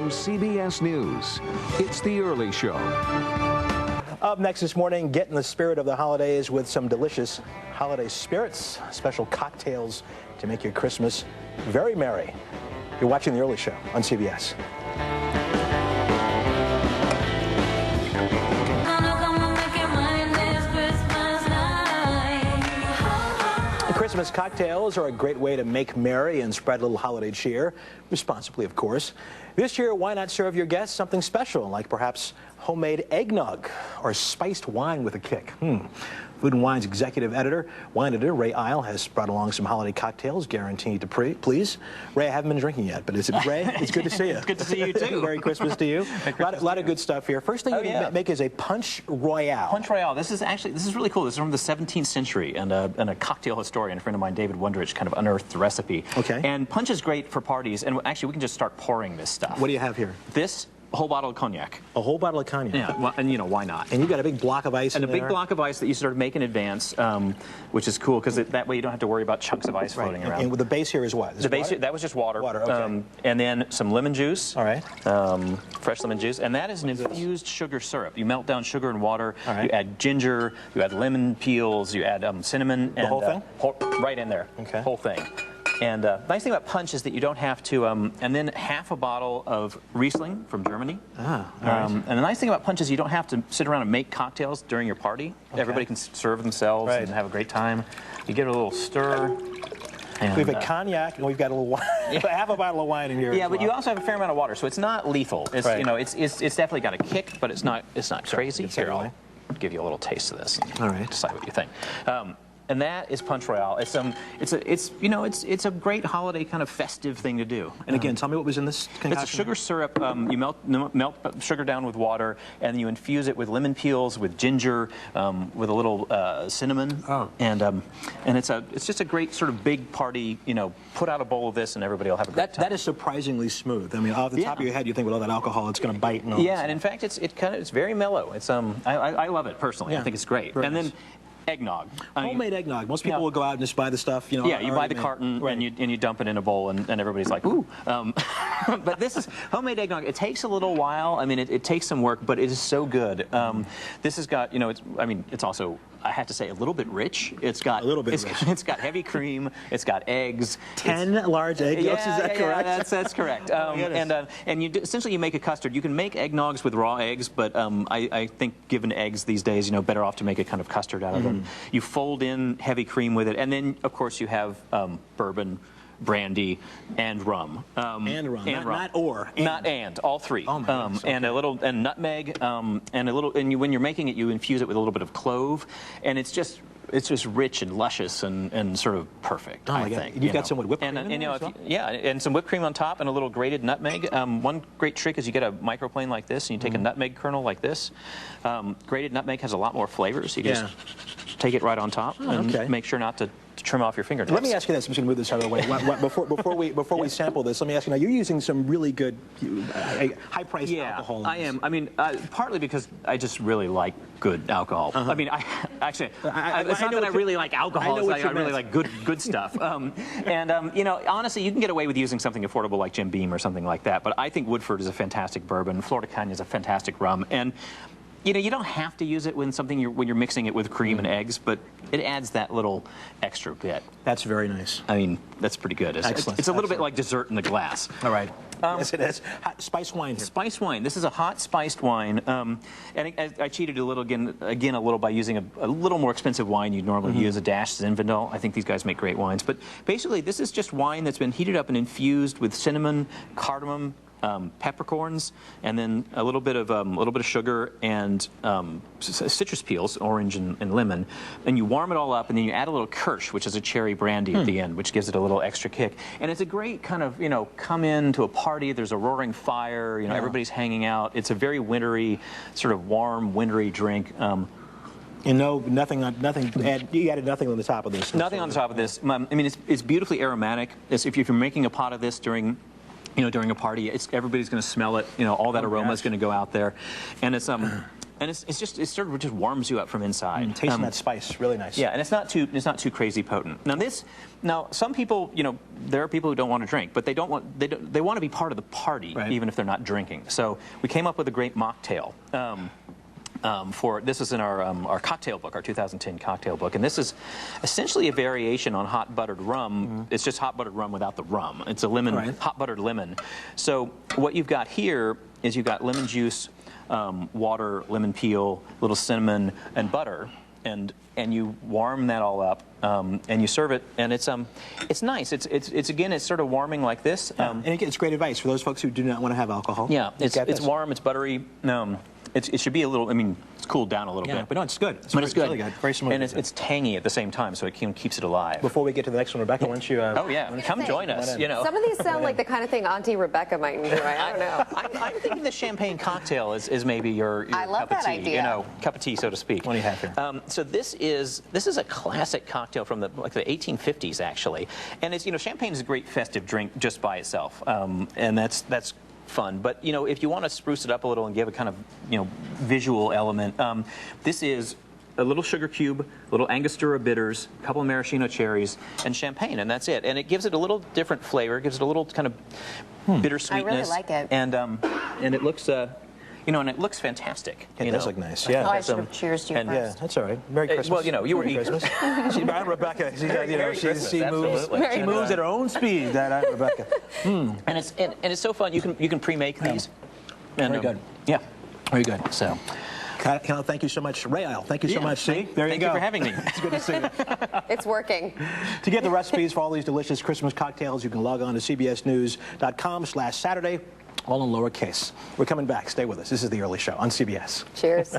from CBS News. It's The Early Show. Up next this morning, get in the spirit of the holidays with some delicious holiday spirits, special cocktails to make your Christmas very merry. You're watching The Early Show on CBS. Christmas cocktails are a great way to make merry and spread a little holiday cheer, responsibly, of course. This year, why not serve your guests something special, like perhaps homemade eggnog or spiced wine with a kick? Food and Wine's executive wine editor, Ray Isle, has brought along some holiday cocktails guaranteed to please. Ray, I haven't been drinking yet, but is it Ray? It's good to see you. It's good to see you, too. Merry Christmas to you. A lot of good stuff here. First thing you make is a Punch Royale. Punch Royale. This is really cool. This is from the 17th century, and a cocktail historian, a friend of mine, David Wondrich, kind of unearthed the recipe. Okay. And punch is great for parties, and actually we can just start pouring this stuff. What do you have here? A whole bottle of cognac. A whole bottle of cognac? Yeah, well, and why not? And you've got a big block of ice in there? And a big block of ice that you sort of make in advance, which is cool, because that way you don't have to worry about chunks of ice floating around. And the base here is what? The base here, that was just water. Water, okay. And then some lemon juice. All right. Fresh lemon juice. And that is an infused sugar syrup. You melt down sugar and water. All right. You add ginger. You add lemon peels. You add cinnamon. The whole thing? Right in there. Okay. Whole thing. And nice thing about punch is that you don't have to, and then half a bottle of Riesling from Germany. All right. And the nice thing about punch is you don't have to sit around and make cocktails during your party. Okay. Everybody can serve themselves and have a great time. You give it a little stir. And, we've got cognac and we've got a little wine, half a bottle of wine in here. Yeah, but you also have a fair amount of water, so it's not lethal. It's it's definitely got a kick, but it's not crazy. Here, I'll give you a little tast of this. All right. Decide what you think. And that is Punch Royale. It's a great holiday kind of festive thing to do. And again, tell me what was in this concoction. It's a sugar syrup. You melt sugar down with water, and then you infuse it with lemon peels, with ginger, with a little cinnamon. Oh. And it's just a great sort of big party. Put out a bowl of this, and everybody will have a great time. That is surprisingly smooth. I mean, off the top of your head, you think with all that alcohol, it's going to bite and all. Yeah, and in fact, it's very mellow. It's I love it personally. I think it's great. Very nice. Then eggnog. Homemade eggnog. Most people will go out and just buy the stuff. Yeah, you buy the carton and you dump it in a bowl, and everybody's like, ooh. But this is homemade eggnog. It takes a little while. I mean, it takes some work, but it is so good. This has got, it's also, I have to say, a little bit rich. It's got a little bit rich. It's got heavy cream. It's got eggs. 10 large egg yolks. Is that correct? Yeah, that's correct. And essentially you make a custard. You can make eggnogs with raw eggs, but I think given eggs these days, better off to make a kind of custard out of them. You fold in heavy cream with it, and then of course you have bourbon, brandy, and rum. And rum. All three. Oh my goodness, okay. And nutmeg, when you're making it, you infuse it with a little bit of clove, and it's just rich and luscious and sort of perfect. I think you've got some whipped cream in there as well? And some whipped cream on top and a little grated nutmeg. One great trick is you get a microplane like this and you take a nutmeg kernel like this. Grated nutmeg has a lot more flavors. You just take it right on top and make sure not to trim off your fingertips. Let me ask you this. I'm just going to move this out of the way. Before we sample this, let me ask you. Now, you're using some really good, high-priced alcohol. I am. I mean, partly because I just really like good alcohol. I mean, it's not that I really like alcohol. I really like good stuff. Honestly, you can get away with using something affordable like Jim Beam or something like that. But I think Woodford is a fantastic bourbon. Flor de Caña is a fantastic rum. And you don't have to use it when you're mixing it with cream and eggs, but it adds that little extra bit. That's very nice. I mean, that's pretty good. Excellent. It's a little bit like dessert in the glass. All right. Yes, it is. Spiced wine here. Spiced wine. This is a hot spiced wine, and I cheated a little again a little by using a little more expensive wine you'd normally use, a dash Zinfandel. I think these guys make great wines, but basically this is just wine that's been heated up and infused with cinnamon, cardamom, peppercorns, and then a little bit of sugar and citrus peels, orange and lemon, and you warm it all up, and then you add a little kirsch, which is a cherry brandy at the end, which gives it a little extra kick. And it's a great kind of come into a party. There's a roaring fire. Everybody's hanging out. It's a very wintry, sort of warm, wintry drink. And nothing. You added nothing on the top of this. Nothing on the top of this. I mean, it's beautifully aromatic. If you're making a pot of this during a party, everybody's going to smell it. All that aroma is going to go out there, and it's And it sort of just warms you up from inside. Tasting that spice, really nice. Yeah, and it's not too crazy potent. Now some people, there are people who don't want to drink, but they want to be part of the party, even if they're not drinking. So we came up with a great mocktail. This is in our cocktail book, our 2010 cocktail book, and this is essentially a variation on hot buttered rum. It's just hot buttered rum without the rum. It's a lemon, hot buttered lemon. So what you've got here is you've got lemon juice, water, lemon peel, little cinnamon, and butter, and you warm that all up, and you serve it, and it's nice. It's sort of warming like this. And it's great advice for those folks who do not want to have alcohol. Yeah, it's warm, it's buttery. It should be a little. I mean, it's cooled down a little bit. But no, it's good. It's good. Really good. Very smooth. And it's tangy at the same time, so it keeps it alive. Before we get to the next one, Rebecca, why don't you? Oh yeah, come join us. Some of these sound like the kind of thing Auntie Rebecca might enjoy. I don't know. I'm thinking the champagne cocktail is maybe your I love cup of that tea. idea. Cup of tea, so to speak. What do you have here? So this is a classic cocktail from the 1850s actually, and it's champagne is a great festive drink just by itself, and that's fun. But if you want to spruce it up a little and give a kind of visual element, this is a little sugar cube, a little Angostura bitters, a couple of maraschino cherries, and champagne, and that's it. And it gives it a little different flavor. It gives it a little kind of bittersweetness. I really like it. And it looks and it looks fantastic. It does look nice. Yeah. Oh, I should have cheers to you first. Yeah, that's all right. Merry Christmas. Well, you were Christmas. Rebecca. She moves at her own speed. That Rebecca. And it's so fun. You can pre-make these. And, Very good. Yeah. Very good. So. Cal, thank you so much. Ray Isle, thank you so much. See, there you go. Thank you for having me. It's good to see you. It's working. To get the recipes for all these delicious Christmas cocktails, you can log on to cbsnews.com/Saturday, all in lowercase. We're coming back. Stay with us. This is The Early Show on CBS. Cheers.